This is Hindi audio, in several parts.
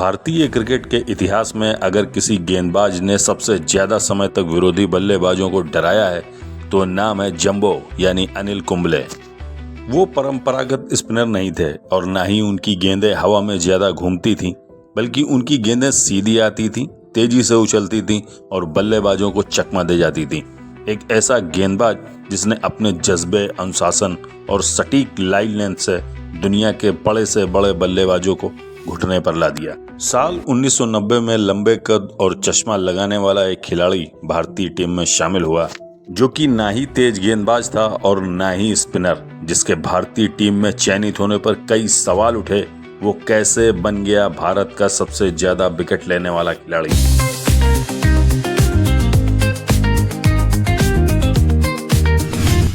भारतीय क्रिकेट के इतिहास में अगर किसी गेंदबाज ने सबसे ज्यादा समय तक विरोधी बल्लेबाजों को डराया है तो नाम है जंबो यानी अनिल कुंबले। वो परंपरागत स्पिनर नहीं थे और ना ही उनकी गेंदें हवा में ज्यादा घूमती थीं, बल्कि उनकी गेंदें सीधी आती थीं, तेजी से उछलती थीं और बल्लेबाजों को चकमा दे जाती थीं। एक ऐसा गेंदबाज जिसने अपने जज्बे, अनुशासन और सटीक लाइन लेंथ से दुनिया के बड़े से बड़े बल्लेबाजों को घुटने पर ला दिया। साल 1990 में लंबे कद और चश्मा लगाने वाला एक खिलाड़ी भारतीय टीम में शामिल हुआ, जो कि ना ही तेज गेंदबाज था और ना ही स्पिनर। जिसके भारतीय टीम में चयनित होने पर कई सवाल उठे, वो कैसे बन गया भारत का सबसे ज्यादा विकेट लेने वाला खिलाड़ी।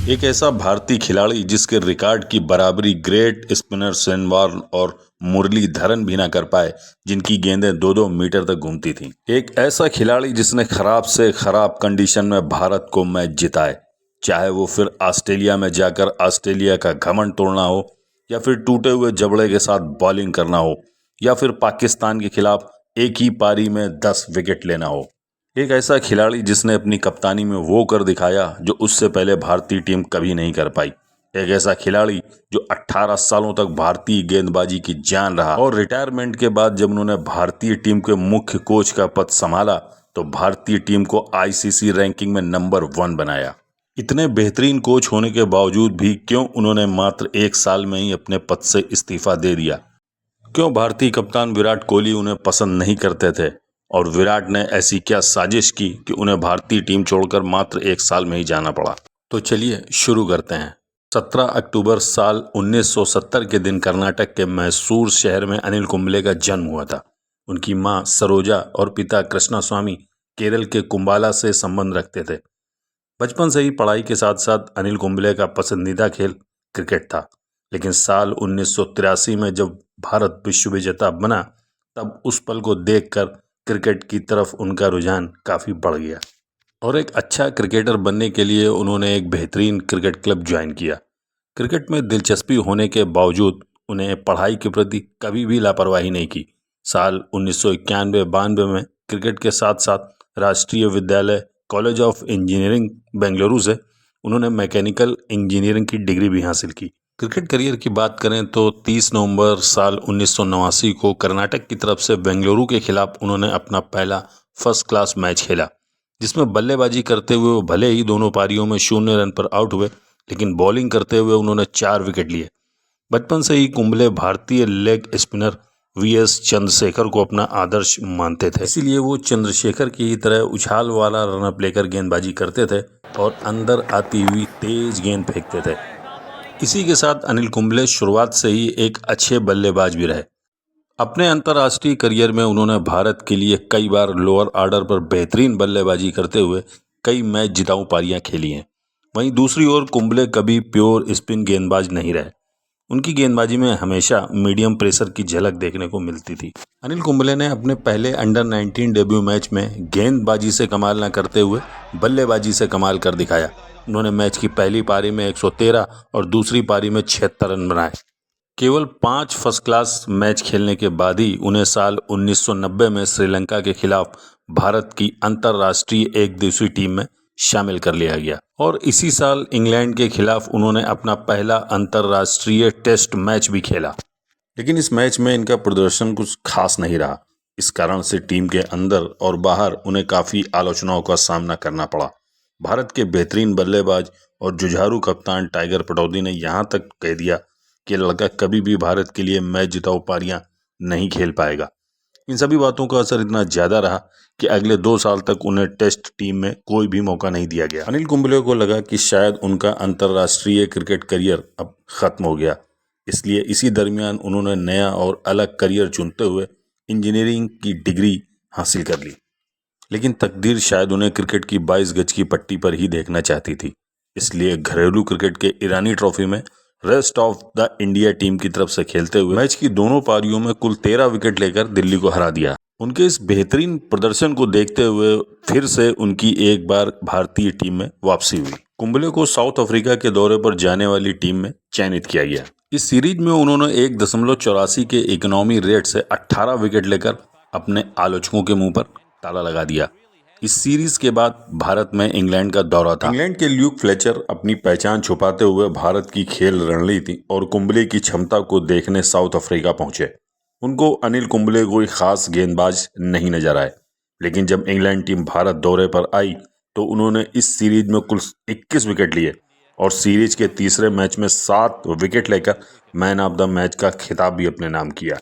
एक ऐसा भारतीय खिलाड़ी जिसके रिकॉर्ड की बराबरी ग्रेट स्पिनर शेन वॉर्न और मुरलीधरन भी ना कर पाए, जिनकी गेंदें 2-2 मीटर तक घूमती थीं। एक ऐसा खिलाड़ी जिसने खराब से खराब कंडीशन में भारत को मैच जिताए, चाहे वो फिर ऑस्ट्रेलिया में जाकर ऑस्ट्रेलिया का घमंड तोड़ना हो, या फिर टूटे हुए जबड़े के साथ बॉलिंग करना हो, या फिर पाकिस्तान के खिलाफ एक ही पारी में 10 विकेट लेना हो। एक ऐसा खिलाड़ी जिसने अपनी कप्तानी में वो कर दिखाया जो उससे पहले भारतीय टीम कभी नहीं कर पाई। एक ऐसा खिलाड़ी जो 18 सालों तक भारतीय गेंदबाजी की जान रहा और रिटायरमेंट के बाद जब उन्होंने भारतीय टीम के मुख्य कोच का पद संभाला तो भारतीय टीम को आईसीसी रैंकिंग में नंबर 1 बनाया। इतने बेहतरीन कोच होने के बावजूद भी क्यों उन्होंने मात्र 1 साल में ही अपने पद से इस्तीफा दे दिया? क्यों भारतीय कप्तान विराट कोहली उन्हें पसंद नहीं करते थे और विराट ने ऐसी क्या साजिश की कि उन्हें भारतीय टीम छोड़कर मात्र 1 साल में ही जाना पड़ा? तो चलिए शुरू करते हैं। 17 अक्टूबर साल 1970 के दिन कर्नाटक के मैसूर शहर में अनिल कुंबले का जन्म हुआ था। उनकी मां सरोजा और पिता कृष्णास्वामी केरल के कुंबाला से संबंध रखते थे। बचपन से ही पढ़ाई के साथ साथ अनिल कुंबले का पसंदीदा खेल क्रिकेट था, लेकिन साल 1983 में जब भारत विश्व विजेता बना तब उस पल को देखकर क्रिकेट की तरफ उनका रुझान काफ़ी बढ़ गया और एक अच्छा क्रिकेटर बनने के लिए उन्होंने एक बेहतरीन क्रिकेट क्लब ज्वाइन किया। क्रिकेट में दिलचस्पी होने के बावजूद उन्हें पढ़ाई के प्रति कभी भी लापरवाही नहीं की। साल 1991-92 में क्रिकेट के साथ साथ राष्ट्रीय विद्यालय कॉलेज ऑफ इंजीनियरिंग बेंगलुरु से उन्होंने मैकेनिकल इंजीनियरिंग की डिग्री भी हासिल की। क्रिकेट करियर की बात करें तो 30 नवंबर साल 1989 को कर्नाटक की तरफ से बेंगलुरु के खिलाफ उन्होंने अपना पहला फर्स्ट क्लास मैच खेला, जिसमें बल्लेबाजी करते हुए वो भले ही दोनों पारियों में 0 रन पर आउट हुए, लेकिन बॉलिंग करते हुए उन्होंने 4 विकेट लिए। बचपन से ही कुंबले भारतीय लेग स्पिनर वीएस चंद्रशेखर को अपना आदर्श मानते थे, इसीलिए वो चंद्रशेखर की तरह उछाल वाला रनअप लेकर गेंदबाजी करते थे और अंदर आती हुई तेज गेंद फेंकते थे। इसी के साथ अनिल कुंबले शुरुआत से ही एक अच्छे बल्लेबाज भी रहे। अपने अंतर्राष्ट्रीय करियर में उन्होंने भारत के लिए कई बार लोअर ऑर्डर पर बेहतरीन बल्लेबाजी करते हुए कई मैच जिताऊ पारियां खेली हैं। वहीं दूसरी ओर कुंबले कभी प्योर स्पिन गेंदबाज नहीं रहे। उनकी गेंदबाजी में हमेशा मीडियम प्रेशर की झलक देखने को मिलती थी। अनिल कुंबले ने अपने पहले अंडर 19 डेब्यू मैच में गेंदबाजी से कमाल न करते हुए बल्लेबाजी से कमाल कर दिखाया। उन्होंने मैच की पहली पारी में 113 और दूसरी पारी में 76 रन बनाए। केवल 5 फर्स्ट क्लास मैच खेलने के बाद ही उन्हें साल 1990 में श्रीलंका के खिलाफ भारत की अंतर्राष्ट्रीय एक दिवसीय टीम में शामिल कर लिया गया और इसी साल इंग्लैंड के खिलाफ उन्होंने अपना पहला अंतर्राष्ट्रीय टेस्ट मैच भी खेला, लेकिन इस मैच में इनका प्रदर्शन कुछ खास नहीं रहा। इस कारण से टीम के अंदर और बाहर उन्हें काफ़ी आलोचनाओं का सामना करना पड़ा। भारत के बेहतरीन बल्लेबाज और जुझारू कप्तान टाइगर पटौदी ने यहाँ तक कह दिया कि लड़का कभी भी भारत के लिए मैच जिताऊ पारियां नहीं खेल पाएगा। इन सभी बातों का असर इतना ज़्यादा रहा कि अगले 2 साल तक उन्हें टेस्ट टीम में कोई भी मौका नहीं दिया गया। अनिल कुंबले को लगा कि शायद उनका अंतर्राष्ट्रीय क्रिकेट करियर अब ख़त्म हो गया, इसलिए इसी दरमियान उन्होंने नया और अलग करियर चुनते हुए इंजीनियरिंग की डिग्री हासिल कर ली। लेकिन तकदीर शायद उन्हें क्रिकेट की 22 गज की पट्टी पर ही देखना चाहती थी, इसलिए घरेलू क्रिकेट के ईरानी ट्रॉफी में rest of the India team की तरफ से खेलते हुए मैच की दोनों पारियों में कुल 13 विकेट लेकर दिल्ली को हरा दिया। उनके इस बेहतरीन प्रदर्शन को देखते हुए फिर से उनकी एक बार भारतीय टीम में वापसी हुई। कुंबले को साउथ अफ्रीका के दौरे पर जाने वाली टीम में चयनित किया गया। इस सीरीज में उन्होंने 1.84 के इकोनॉमी रेट से 18 विकेट लेकर अपने आलोचकों के मुंह पर ताला लगा दिया। इस सीरीज के बाद भारत में इंग्लैंड का दौरा था। इंग्लैंड के ल्यूक फ्लेचर अपनी पहचान छुपाते हुए भारत की खेल रणनीति और कुंबले की क्षमता को देखने साउथ अफ्रीका पहुंचे। उनको अनिल कुंबले कोई खास गेंदबाज नहीं नजर आए, लेकिन जब इंग्लैंड टीम भारत दौरे पर आई तो उन्होंने इस सीरीज में कुल 21 विकेट लिए और सीरीज के तीसरे मैच में 7 विकेट लेकर मैन ऑफ द मैच का खिताब भी अपने नाम किया।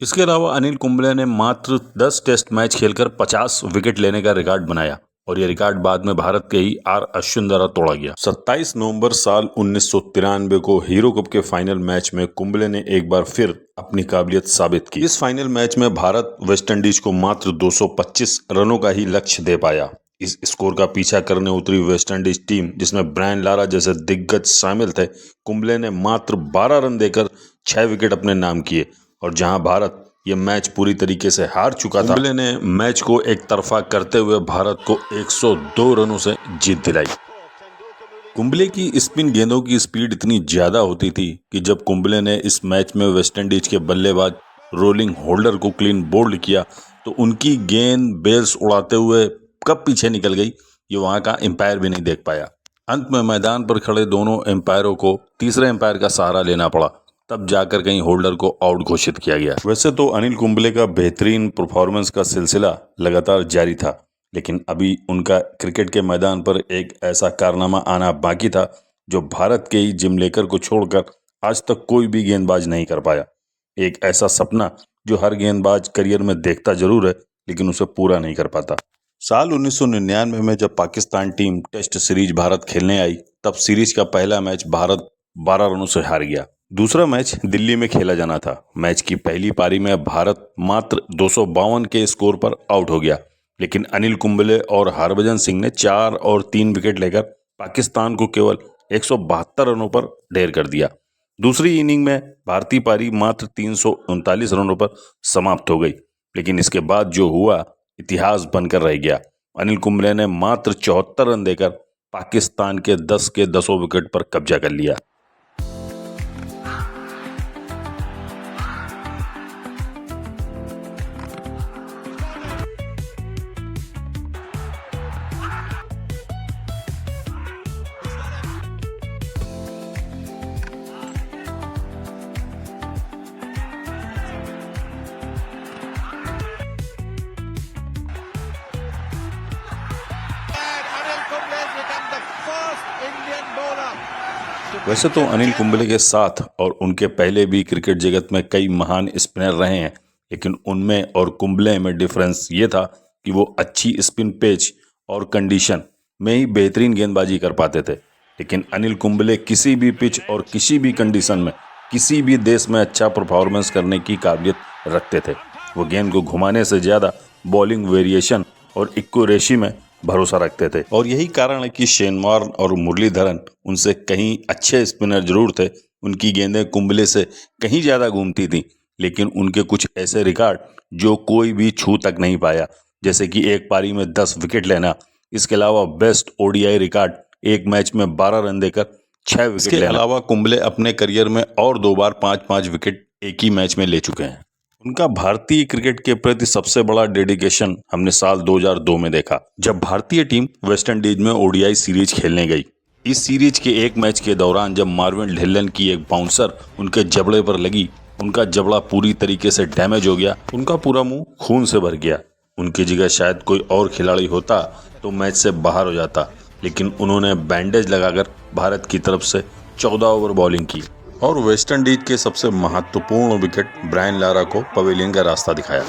इसके अलावा अनिल कुंबले ने मात्र 10 टेस्ट मैच खेलकर 50 विकेट लेने का रिकॉर्ड बनाया और यह रिकॉर्ड बाद में भारत के ही आर अश्विन द्वारा तोड़ा गया। 27 नवंबर साल 1993 को हीरो कप के फाइनल मैच में कुंबले ने एक बार फिर अपनी काबिलियत साबित की। इस फाइनल मैच में भारत वेस्टइंडीज को मात्र 225 रनों का ही लक्ष्य दे पाया। इस स्कोर का पीछा करने उतरी वेस्टइंडीज टीम, जिसमें ब्रायन लारा जैसे दिग्गज शामिल थे, कुंबले ने मात्र 12 रन देकर 6 विकेट अपने नाम किए और जहां भारत ये मैच पूरी तरीके से हार चुका था, कुंबले ने मैच को एक तरफा करते हुए भारत को 102 रनों से जीत दिलाई। कुंबले की स्पिन गेंदों की स्पीड इतनी ज्यादा होती थी कि जब कुंबले ने इस मैच में वेस्टइंडीज के बल्लेबाज रोलिंग होल्डर को क्लीन बोल्ड किया तो उनकी गेंद बेल्स उड़ाते हुए कब पीछे निकल गई ये वहां का एम्पायर भी नहीं देख पाया। अंत में मैदान पर खड़े दोनों एम्पायरों को तीसरे एम्पायर का सहारा लेना पड़ा, तब जाकर कहीं होल्डर को आउट घोषित किया गया। वैसे तो अनिल कुंबले का बेहतरीन परफॉर्मेंस का सिलसिला लगातार जारी था, लेकिन अभी उनका क्रिकेट के मैदान पर एक ऐसा कारनामा आना बाकी था जो भारत के ही जिम लेकर को छोड़कर आज तक कोई भी गेंदबाज नहीं कर पाया। एक ऐसा सपना जो हर गेंदबाज करियर में देखता जरूर है लेकिन उसे पूरा नहीं कर पाता। साल 1999 में जब Pakistan team test series Bharat खेलने आई, तब सीरीज का पहला मैच भारत 12 रनों से हार गया। दूसरा मैच दिल्ली में खेला जाना था। मैच की पहली पारी में भारत मात्र 252 के स्कोर पर आउट हो गया, लेकिन अनिल कुंबले और हरभजन सिंह ने 4 और 3 विकेट लेकर पाकिस्तान को केवल 172 रनों पर ढेर कर दिया। दूसरी इनिंग में भारतीय पारी मात्र 339 रनों पर समाप्त हो गई, लेकिन इसके बाद जो हुआ इतिहास बनकर रह गया। अनिल कुंबले ने मात्र 74 रन देकर पाकिस्तान के 10 के 10 विकेट पर कब्जा कर लिया। वैसे तो अनिल कुंबले के साथ और उनके पहले भी क्रिकेट जगत में कई महान स्पिनर रहे हैं, लेकिन उनमें और कुंबले में डिफरेंस ये था कि वो अच्छी स्पिन पेच और कंडीशन में ही बेहतरीन गेंदबाजी कर पाते थे। लेकिन अनिल कुंबले किसी भी पिच और किसी भी कंडीशन में किसी भी देश में अच्छा परफॉर्मेंस करने की काबिलियत रखते थे। वो गेंद को घुमाने से ज़्यादा बॉलिंग वेरिएशन और एक्यूरेसी में भरोसा रखते थे और यही कारण है कि शेन वॉर्न और मुरलीधरन उनसे कहीं अच्छे स्पिनर जरूर थे। उनकी गेंदें कुंबले से कहीं ज़्यादा घूमती थीं, लेकिन उनके कुछ ऐसे रिकॉर्ड जो कोई भी छू तक नहीं पाया, जैसे कि एक पारी में 10 विकेट लेना। इसके अलावा बेस्ट ओडीआई रिकॉर्ड एक मैच में 12 रन देकर 6 विकेट लेना। इसके अलावा कुंबले अपने करियर में और 2 बार 5-5 विकेट एक ही मैच में ले चुके हैं। उनका भारतीय क्रिकेट के प्रति सबसे बड़ा डेडिकेशन हमने साल 2002 में देखा, जब भारतीय टीम वेस्टइंडीज में ओडीआई सीरीज खेलने गई। इस सीरीज के एक मैच के दौरान जब मार्विन ढिल्लन की एक बाउंसर उनके जबड़े पर लगी, उनका जबड़ा पूरी तरीके से डैमेज हो गया, उनका पूरा मुंह खून से भर गया। उनकी जगह शायद कोई और खिलाड़ी होता तो मैच से बाहर हो जाता, लेकिन उन्होंने बैंडेज लगाकर भारत की तरफ से 14 ओवर बॉलिंग की और वेस्टइंडीज के सबसे महत्वपूर्ण विकेट ब्रायन लारा को पवेलियन का रास्ता दिखाया।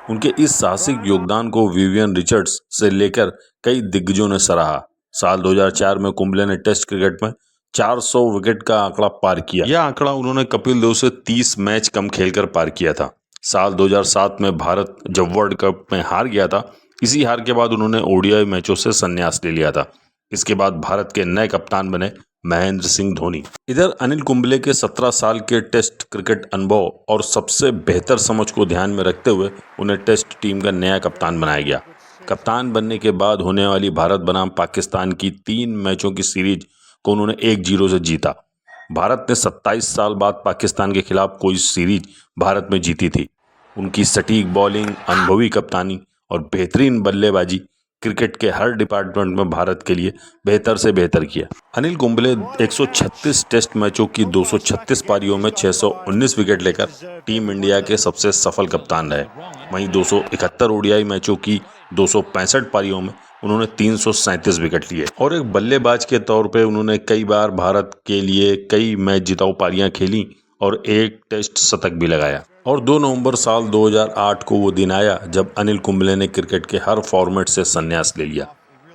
उनके इस साहसिक योगदान को विवियन रिचर्ड्स से लेकर कई दिग्गजों ने सराहा। साल 2004 में कुंबले ने टेस्ट क्रिकेट में 400 विकेट का आंकड़ा पार किया। यह आंकड़ा उन्होंने कपिल देव से 30 मैच कम खेलकर पार किया था। साल 2007 में भारत जब वर्ल्ड कप में हार गया था, इसी हार के बाद उन्होंने ओडीआई मैचों से संन्यास ले लिया था। इसके बाद भारत के नए कप्तान बने महेंद्र सिंह धोनी। इधर अनिल कुंबले के 17 साल के टेस्ट क्रिकेट अनुभव और सबसे बेहतर समझ को ध्यान में रखते हुए उन्हें टेस्ट टीम का नया कप्तान बनाया गया। कप्तान बनने के बाद होने वाली भारत बनाम पाकिस्तान की 3 मैचों की सीरीज को उन्होंने 1-0 से जीता। भारत ने 27 साल बाद पाकिस्तान के खिलाफ कोई सीरीज भारत में जीती थी। उनकी सटीक बॉलिंग, अनुभवी कप्तानी और बेहतरीन बल्लेबाजी क्रिकेट के हर डिपार्टमेंट में भारत के लिए बेहतर से बेहतर किया। अनिल कुंबले 136 टेस्ट मैचों की 236 पारियों में 619 विकेट लेकर टीम इंडिया के सबसे सफल कप्तान रहे। वहीं 271 ओडीआई मैचों की 265 पारियों में उन्होंने 337 विकेट लिए और एक बल्लेबाज के तौर पे उन्होंने कई बार भारत के लिए कई मैच जिताऊ पारियां खेली और एक टेस्ट शतक भी लगाया। और 2 नवंबर साल 2008 को वो दिन आया जब अनिल कुंबले ने क्रिकेट के हर फॉर्मेट से संन्यास ले लिया।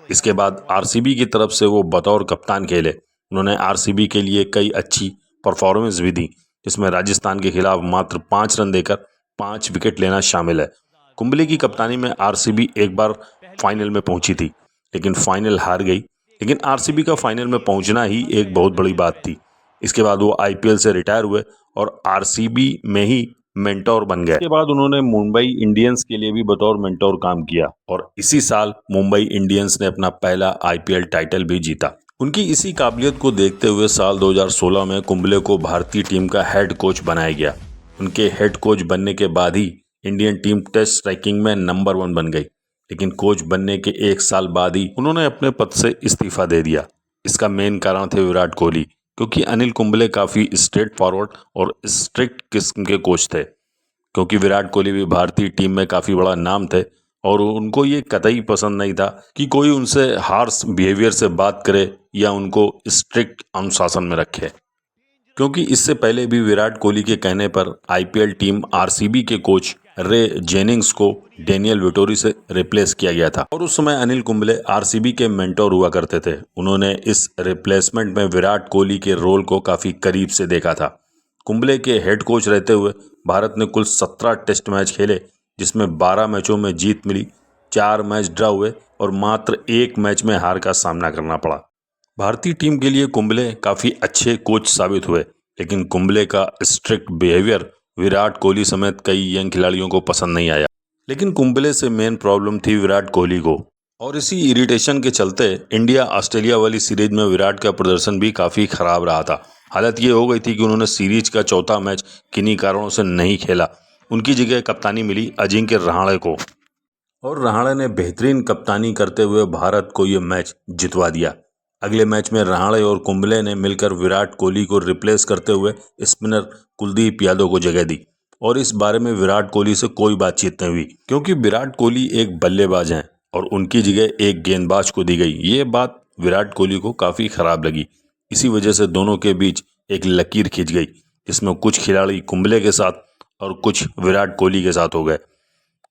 इसके बाद आरसीबी की तरफ से वो बतौर कप्तान खेले। उन्होंने आरसीबी के लिए कई अच्छी परफॉर्मेंस भी दी, जिसमें राजस्थान के खिलाफ मात्र 5 रन देकर 5 विकेट लेना शामिल है। कुंबले की कप्तानी में आरसीबी एक बार फाइनल में पहुंची थी, लेकिन फाइनल हार गई। लेकिन आरसीबी का फाइनल में पहुंचना ही एक बहुत बड़ी बात थी। इसके बाद वो आईपीएल से रिटायर हुए और आरसीबी में ही मेंटोर बन गए। इसके बाद उन्होंने मुंबई इंडियंस के लिए भी बतौर मेंटोर काम किया और इसी साल मुंबई इंडियंस ने अपना पहला आईपीएल टाइटल भी जीता। उनकी इसी काबिलियत को देखते हुए साल 2016 में कुंबले को भारतीय टीम का हेड कोच बनाया गया। उनके हेड कोच बनने के बाद ही इंडियन टीम टेस्ट रैंकिंग में नंबर 1 बन गई। लेकिन कोच बनने के 1 साल बाद ही उन्होंने अपने पद से इस्तीफा दे दिया। इसका मेन कारण थे विराट कोहली, क्योंकि अनिल कुंबले काफ़ी स्ट्रेट फॉरवर्ड और स्ट्रिक्ट किस्म के कोच थे। क्योंकि विराट कोहली भी भारतीय टीम में काफ़ी बड़ा नाम थे और उनको ये कतई पसंद नहीं था कि कोई उनसे हार्श बिहेवियर से बात करे या उनको स्ट्रिक्ट अनुशासन में रखे। क्योंकि इससे पहले भी विराट कोहली के कहने पर आईपीएल टीम आरसीबी के कोच रे जेनिंग्स को डेनियल विटोरी से रिप्लेस किया गया था और उस समय अनिल कुंबले आरसीबी के मेंटोर हुआ करते थे। उन्होंने इस रिप्लेसमेंट में विराट कोहली के रोल को काफ़ी करीब से देखा था। कुंबले के हेड कोच रहते हुए भारत ने कुल 17 टेस्ट मैच खेले, जिसमें 12 मैचों में जीत मिली, 4 मैच ड्रा हुए और मात्र 1 मैच में हार का सामना करना पड़ा। भारतीय टीम के लिए कुंबले काफ़ी अच्छे कोच साबित हुए, लेकिन कुंबले का स्ट्रिक्ट बिहेवियर विराट कोहली समेत कई यंग खिलाड़ियों को पसंद नहीं आया। लेकिन कुंबले से मेन प्रॉब्लम थी विराट कोहली को और इसी इरिटेशन के चलते इंडिया ऑस्ट्रेलिया वाली सीरीज में विराट का प्रदर्शन भी काफ़ी खराब रहा था। हालत ये हो गई थी कि उन्होंने सीरीज का चौथा मैच किन्हीं कारणों से नहीं खेला। उनकी जगह कप्तानी मिली अजिंक्य रहाणे को और रहाणे ने बेहतरीन कप्तानी करते हुए भारत को ये मैच जितवा दिया। अगले मैच में रहाणे और कुंबले ने मिलकर विराट कोहली को रिप्लेस करते हुए स्पिनर कुलदीप यादव को जगह दी और इस बारे में विराट कोहली से कोई बातचीत नहीं हुई, क्योंकि विराट कोहली एक बल्लेबाज हैं और उनकी जगह एक गेंदबाज को दी गई। ये बात विराट कोहली को काफ़ी खराब लगी। इसी वजह से दोनों के बीच एक लकीर खिंच गई, जिसमें कुछ खिलाड़ी कुंबले के साथ और कुछ विराट कोहली के साथ हो गए।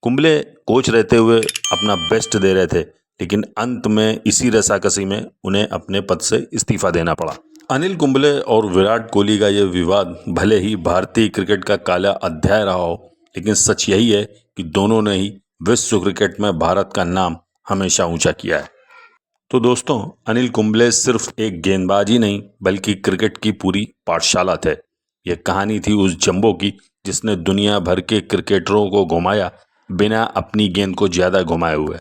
कुंबले कोच रहते हुए अपना बेस्ट दे रहे थे, लेकिन अंत में इसी रसाकसी में उन्हें अपने पद से इस्तीफा देना पड़ा। अनिल कुंबले और विराट कोहली का यह विवाद भले ही भारतीय क्रिकेट का काला अध्याय रहा हो, लेकिन सच यही है कि दोनों ने ही विश्व क्रिकेट में भारत का नाम हमेशा ऊंचा किया है। तो दोस्तों, अनिल कुंबले सिर्फ एक गेंदबाज ही नहीं बल्कि क्रिकेट की पूरी पाठशाला थे। यह कहानी थी उस जंबो की जिसने दुनिया भर के क्रिकेटरों को घुमाया बिना अपनी गेंद को ज़्यादा घुमाए हुए।